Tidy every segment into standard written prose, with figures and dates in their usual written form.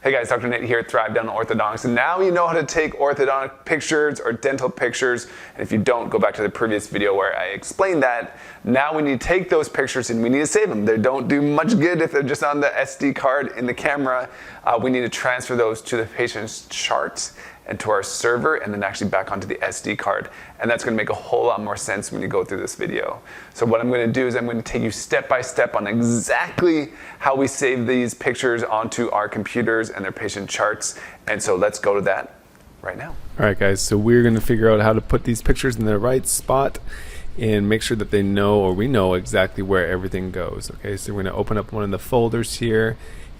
Hey guys, Dr. Nate here at Thrive Dental Orthodontics, and now you know how to take orthodontic pictures or dental pictures. And if you don't, go back to the previous video where I explained that. Now we need to take those pictures and we need to save them. They don't do much good if they're just on the SD card in the camera. We need to transfer those to the patient's charts and to our server, and then actually back onto the SD card. And that's gonna make a whole lot more sense when you go through this video. So what I'm gonna do is I'm gonna take you step by step on exactly how we save these pictures onto our computers and their patient charts. And so let's go to that right now. All right, guys, so we're gonna figure out how to put these pictures in the right spot and make sure that they know, or we know exactly where everything goes. Okay, so we're gonna open up one of the folders here,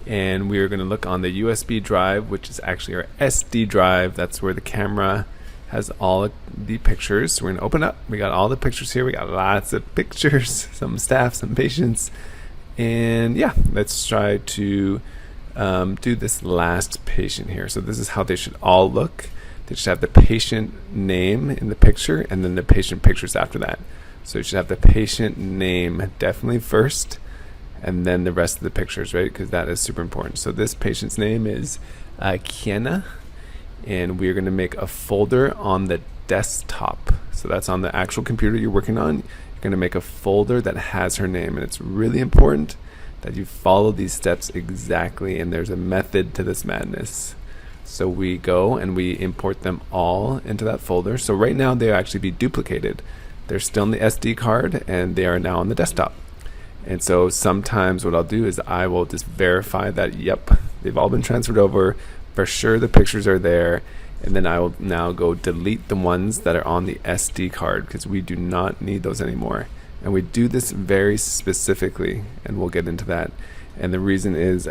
and we are going to look on the USB drive, which is actually our SD drive. That's where the camera has all the pictures. So we're going to open up. We got all the pictures here. We got lots of pictures, some staff, some patients. And yeah, let's try to do this last patient here. So this is how they should all look. They should have the patient name in the picture and then the patient pictures after that. So you should have the patient name definitely first, and then the rest of the pictures, right? Because that is super important. So this patient's name is Kiana, and we're going to make a folder on the desktop. So that's on the actual computer you're working on. You're going to make a folder that has her name, and it's really important that you follow these steps exactly, and there's a method to this madness. So we go and we import them all into that folder. So right now they'll actually be duplicated. They're still in the SD card, and they are now on the desktop. And so sometimes what I'll do is I will just verify that, yep, they've all been transferred over. For sure the pictures are there. And then I will now go delete the ones that are on the SD card because we do not need those anymore. And we do this very specifically, and we'll get into that. And the reason is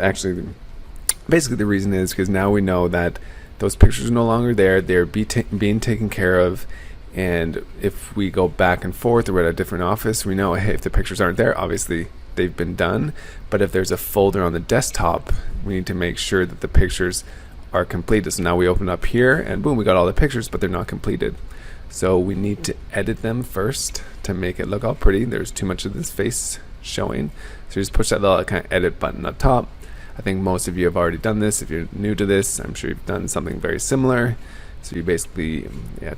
basically the reason is because now we know that those pictures are no longer there. They're being taken care of. And if we go back and forth or we're at a different office, we know, hey, if the pictures aren't there, obviously they've been done. But if there's a folder on the desktop, we need to make sure that the pictures are completed. So now we open up here and boom, we got all the pictures, but they're not completed. So we need to edit them first to make it look all pretty. There's too much of this face showing. So just push that little kind of edit button up top. I think most of you have already done this. If you're new to this, I'm sure you've done something very similar. So you basically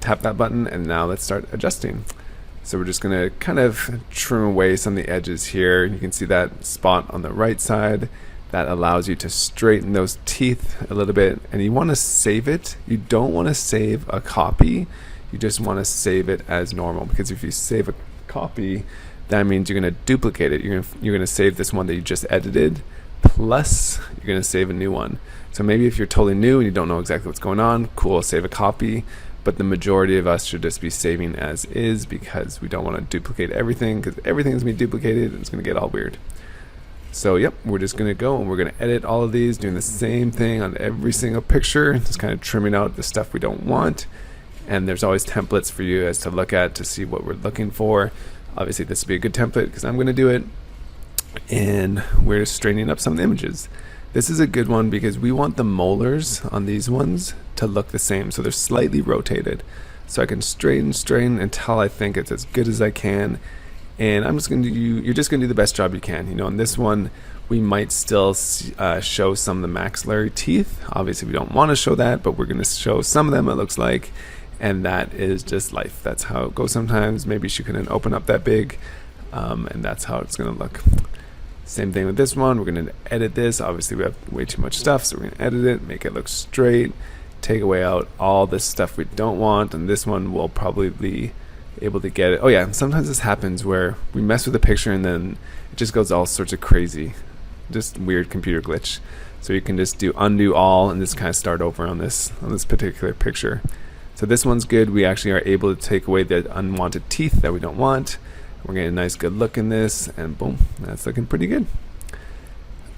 tap that button, and now let's start adjusting. So we're just gonna kind of trim away some of the edges here. You can see that spot on the right side. That allows you to straighten those teeth a little bit, and you wanna save it. You don't wanna save a copy. You just wanna save it as normal, because if you save a copy, that means you're gonna duplicate it. You're gonna save this one that you just edited, plus you're gonna save a new one. So maybe if you're totally new and you don't know exactly what's going on, cool, save a copy. But the majority of us should just be saving as is because we don't want to duplicate everything, because everything is going to be duplicated and it's going to get all weird. So yep, we're just going to go and we're going to edit all of these, doing the same thing on every single picture, just kind of trimming out the stuff we don't want. And there's always templates for you as to look at to see what we're looking for. Obviously this would be a good template because I'm going to do it. And we're just straightening up some of the images. This is a good one because we want the molars on these ones to look the same, so they're slightly rotated. So I can straighten until I think it's as good as I can. And I'm just going to you're just going to do the best job you can. You know, on this one, we might still show some of the maxillary teeth. Obviously, we don't want to show that, but we're going to show some of them, it looks like. And that is just life. That's how it goes sometimes. Maybe she couldn't open up that big, and that's how it's going to look. Same thing with this one. We're going to edit this. Obviously, we have way too much stuff, so we're going to edit it, make it look straight, take away out all this stuff we don't want, and this one will probably be able to get it. Oh yeah, sometimes this happens where we mess with the picture and then it just goes all sorts of crazy, just weird computer glitch. So you can just do undo all and just kind of start over on this particular picture. So this one's good. We actually are able to take away the unwanted teeth that we don't want. We're getting a nice good look in this, and boom, that's looking pretty good.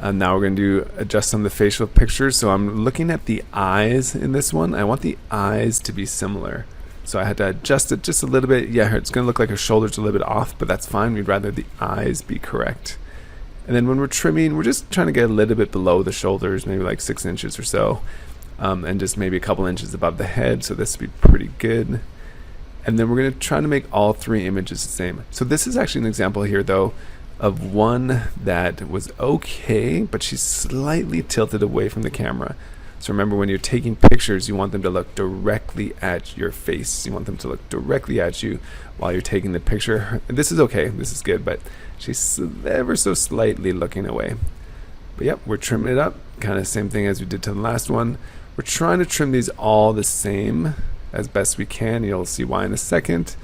And now we're going to adjust some of the facial pictures. So I'm looking at the eyes in this one. I want the eyes to be similar. So I had to adjust it just a little bit. Yeah, it's going to look like her shoulders a little bit off, but that's fine. We'd rather the eyes be correct. And then when we're trimming, we're just trying to get a little bit below the shoulders, maybe like 6 inches or so, and just maybe a couple inches above the head. So this would be pretty good. And then we're going to try to make all 3 images the same. So this is actually an example here though of one that was okay, but she's slightly tilted away from the camera. So remember, when you're taking pictures, you want them to look directly at your face. You want them to look directly at you while you're taking the picture. This is okay, this is good, but she's ever so slightly looking away. But yep, we're trimming it up, kind of same thing as we did to the last one. We're trying to trim these all the same as best we can. You'll see why in a second,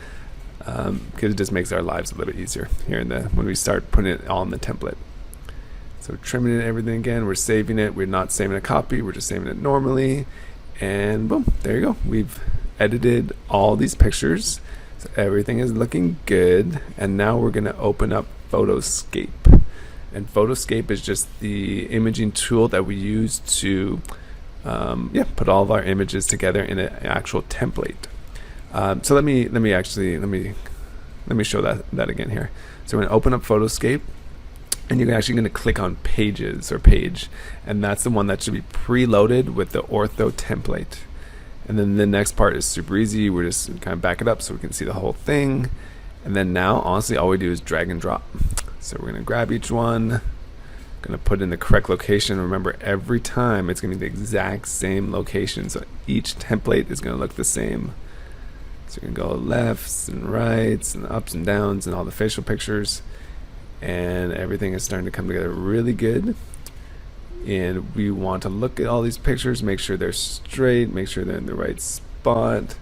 because it just makes our lives a little bit easier here when we start putting it all in the template. So we're trimming it, everything again, we're saving it. We're not saving a copy, we're just saving it normally. And boom, there you go. We've edited all these pictures. So everything is looking good. And now we're gonna open up Photoscape. And Photoscape is just the imaging tool that we use to put all of our images together in an actual template. So let me show that again here. So we're gonna open up Photoscape, and you're actually gonna click on Pages or Page, and that's the one that should be preloaded with the ortho template. And then the next part is super easy. We're just kind of back it up so we can see the whole thing. And then now, honestly, all we do is drag and drop. So we're gonna grab each one, gonna put in the correct location. Remember, every time it's gonna be the exact same location, so each template is gonna look the same. So you can go lefts and rights and ups and downs and all the facial pictures, and everything is starting to come together really good. And we want to look at all these pictures, make sure they're straight, make sure they're in the right spot.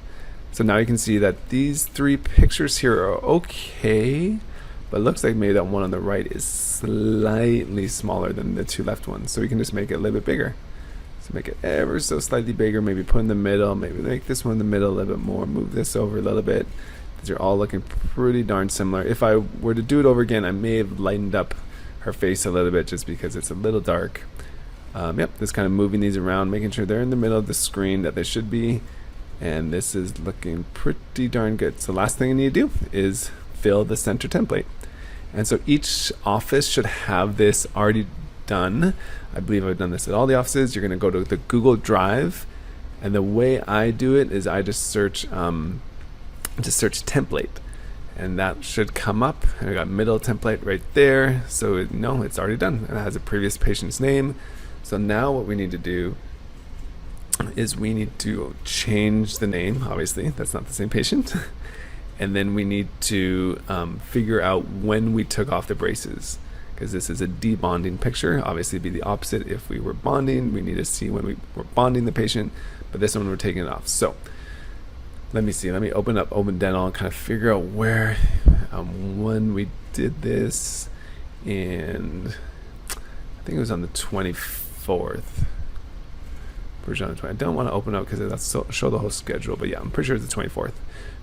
So now you can see that these 3 pictures here are okay, but it looks like maybe that one on the right is slightly smaller than the 2 left ones. So we can just make it a little bit bigger. So make it ever so slightly bigger, maybe put in the middle, maybe make this one in the middle a little bit more, move this over a little bit. These are all looking pretty darn similar. If I were to do it over again, I may have lightened up her face a little bit just because it's a little dark. Just kind of moving these around, making sure they're in the middle of the screen that they should be. And this is looking pretty darn good. So last thing I need to do is fill the center template. And so each office should have this already done. I believe I've done this at all the offices. You're going to go to the Google Drive, and the way I do it is I just search template, and that should come up. And I got middle template right there, so it's already done. It has a previous patient's name. So now what we need to do is we need to change the name. Obviously, that's not the same patient. And then we need to figure out when we took off the braces, because this is a debonding picture. Obviously, it'd be the opposite if we were bonding. We need to see when we were bonding the patient, but this one we're taking it off. So let me see. Let me open up Open Dental and kind of figure out where when we did this, and I think it was on the 24th. I don't want to open up because that's show the whole schedule, but yeah, I'm pretty sure it's the 24th.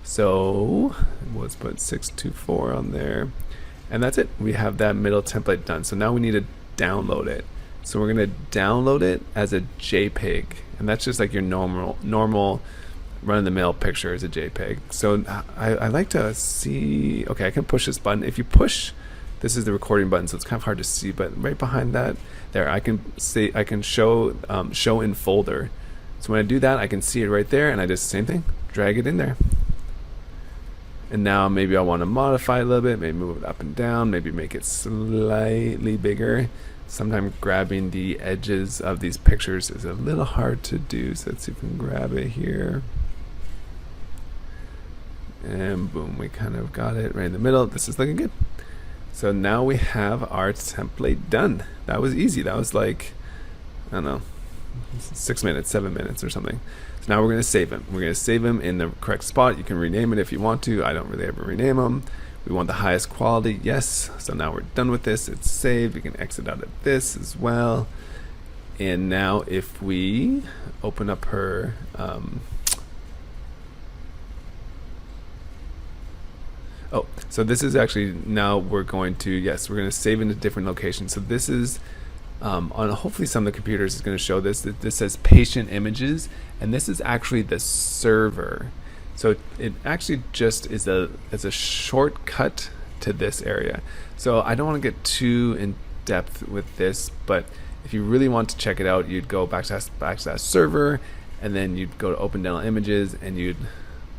So let's put 624 on there, and that's it. We have that middle template done. So now we need to download it. So we're going to download it as a JPEG, and that's just like your normal run-of-the-mill picture is a JPEG. So I like to see. Okay, I can push this button. If you push, this is the recording button, so it's kind of hard to see. But right behind that, there, I can show in folder. So when I do that, I can see it right there, and I just same thing, drag it in there. And now maybe I want to modify it a little bit, maybe move it up and down, maybe make it slightly bigger. Sometimes grabbing the edges of these pictures is a little hard to do, so let's see if we can grab it here. And boom, we kind of got it right in the middle. This is looking good. So now we have our template done. That was easy. That was like, I don't know, 6 minutes, 7 minutes or something. So now we're going to save him. We're going to save him in the correct spot. You can rename it if you want to. I don't really ever rename them. We want the highest quality. Yes. So now we're done with this. It's saved. We can exit out of this as well. And now if we open up her so this is actually, now we're going to save in a different location. So this is on hopefully some of the computers is going to show this. This says patient images, and this is actually the server. So it actually just is a shortcut to this area. So I don't want to get too in depth with this, but if you really want to check it out, you'd go back to that server, and then you'd go to Open Dental Images, and you'd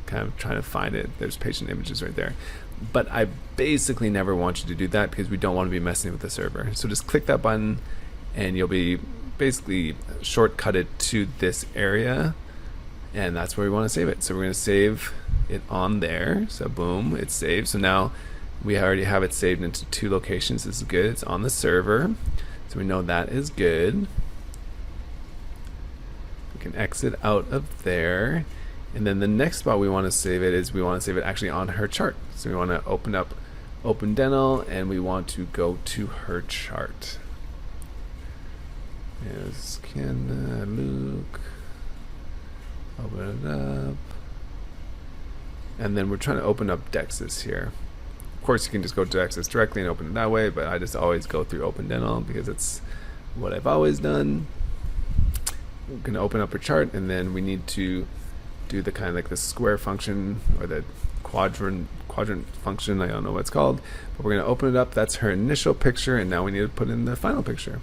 kind of trying to find it. There's patient images right there. But I basically never want you to do that because we don't want to be messing with the server. So just click that button and you'll be basically shortcutted to this area, and that's where we want to save it. So we're going to save it on there. So boom, it's saved. So now we already have it saved into 2 locations. This is good. It's on the server, so we know that is good. We can exit out of there, and then the next spot we want to save it is we want to save it actually on her chart. So we want to open up Open Dental, and we want to go to her chart. Yes, Luke. Open it up. And then we're trying to open up Dexis here. Of course, you can just go to Dexis directly and open it that way, but I just always go through Open Dental because it's what I've always done. We're going to open up a chart, and then we need to do the kind of like the square function or the quadrant function. I don't know what it's called, but we're going to open it up. That's her initial picture, and now we need to put in the final picture.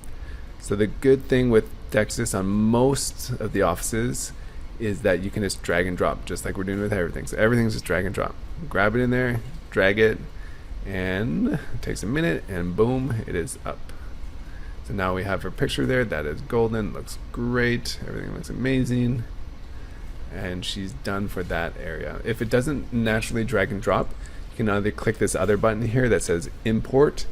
So the good thing with Dexis on most of the offices is that you can just drag and drop, just like we're doing with everything. So everything's just drag and drop. Grab it in there, drag it, and it takes a minute, and boom, it is up. So now we have her picture there. That is golden, looks great, everything looks amazing, and she's done for that area. If it doesn't naturally drag and drop, you can either click this other button here that says import,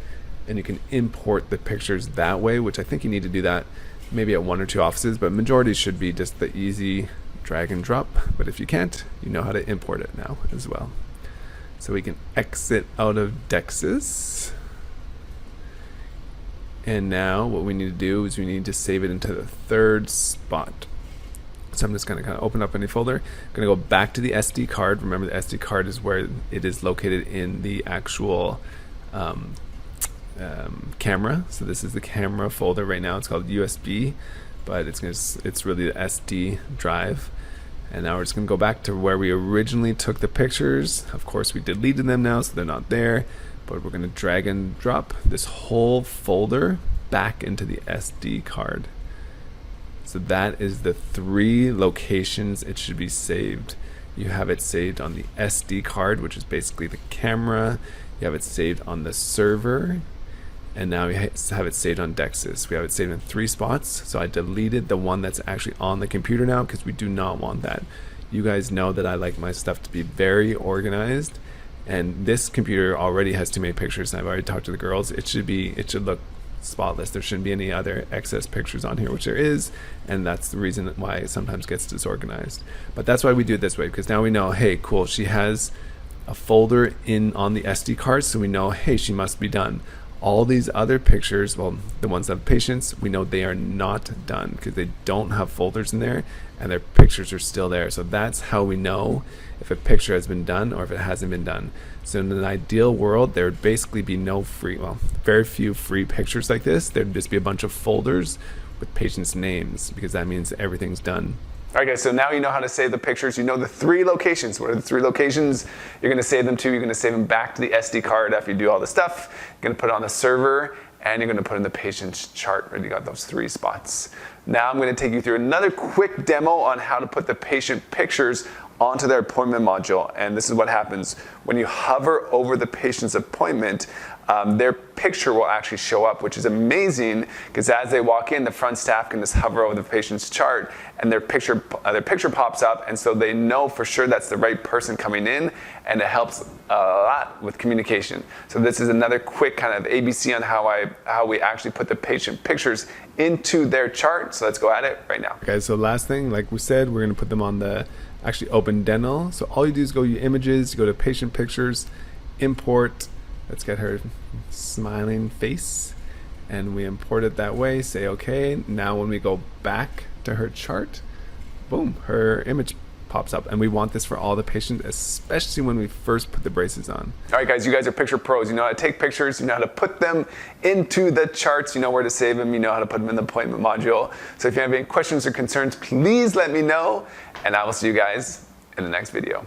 and you can import the pictures that way, which I think you need to do that maybe at 1 or 2 offices, but majority should be just the easy drag and drop. But if you can't, you know how to import it now as well. So we can exit out of Dexis. And now what we need to do is we need to save it into the 3rd spot. So I'm just going to kind of open up any folder. I'm going to go back to the SD card. Remember, the SD card is where it is located in the actual camera. So this is the camera folder right now. It's called USB, but it's really the SD drive. And now we're just going to go back to where we originally took the pictures. Of course, we deleted them now, so they're not there. But we're going to drag and drop this whole folder back into the SD card. So that is the 3 locations it should be saved. You have it saved on the SD card, which is basically the camera. You have it saved on the server. And now we have it saved on Dexis. We have it saved in 3 spots. So I deleted the one that's actually on the computer now because we do not want that. You guys know that I like my stuff to be very organized. And this computer already has too many pictures, and I've already talked to the girls. It should look spotless. There shouldn't be any other excess pictures on here, which there is, and that's the reason why it sometimes gets disorganized. But that's why we do it this way, because now we know, hey, cool, she has a folder on the SD card, so we know, hey, she must be done. All these other pictures, well, the ones that have patients, we know they are not done because they don't have folders in there and their pictures are still there. So that's how we know if a picture has been done or if it hasn't been done. So in an ideal world, there would basically be very few free pictures like this. There'd just be a bunch of folders with patients' names because that means everything's done. All right, guys, so now you know how to save the pictures. You know the 3 locations. What are the 3 locations you're going to save them to? You're going to save them back to the SD card after you do all the stuff. You're going to put it on the server, and you're going to put in the patient's chart where you got those 3 spots. Now I'm going to take you through another quick demo on how to put the patient pictures onto their appointment module. And this is what happens when you hover over the patient's appointment. Their picture will actually show up, which is amazing because as they walk in, the front staff can just hover over the patient's chart and their picture pops up, and so they know for sure that's the right person coming in, and it helps a lot with communication. So this is another quick kind of ABC on how we actually put the patient pictures into their chart. So let's go at it right now. Okay, so last thing, like we said, we're going to put them on the actually Open Dental. So all you do is go to images, you go to patient pictures, import. Let's get her smiling face, and we import it that way. Say okay. Now when we go back to her chart, boom, her image pops up, and we want this for all the patients, especially when we first put the braces on. All right, guys, you guys are picture pros. You know how to take pictures, you know how to put them into the charts, you know where to save them, you know how to put them in the appointment module. So if you have any questions or concerns, please let me know, and I will see you guys in the next video.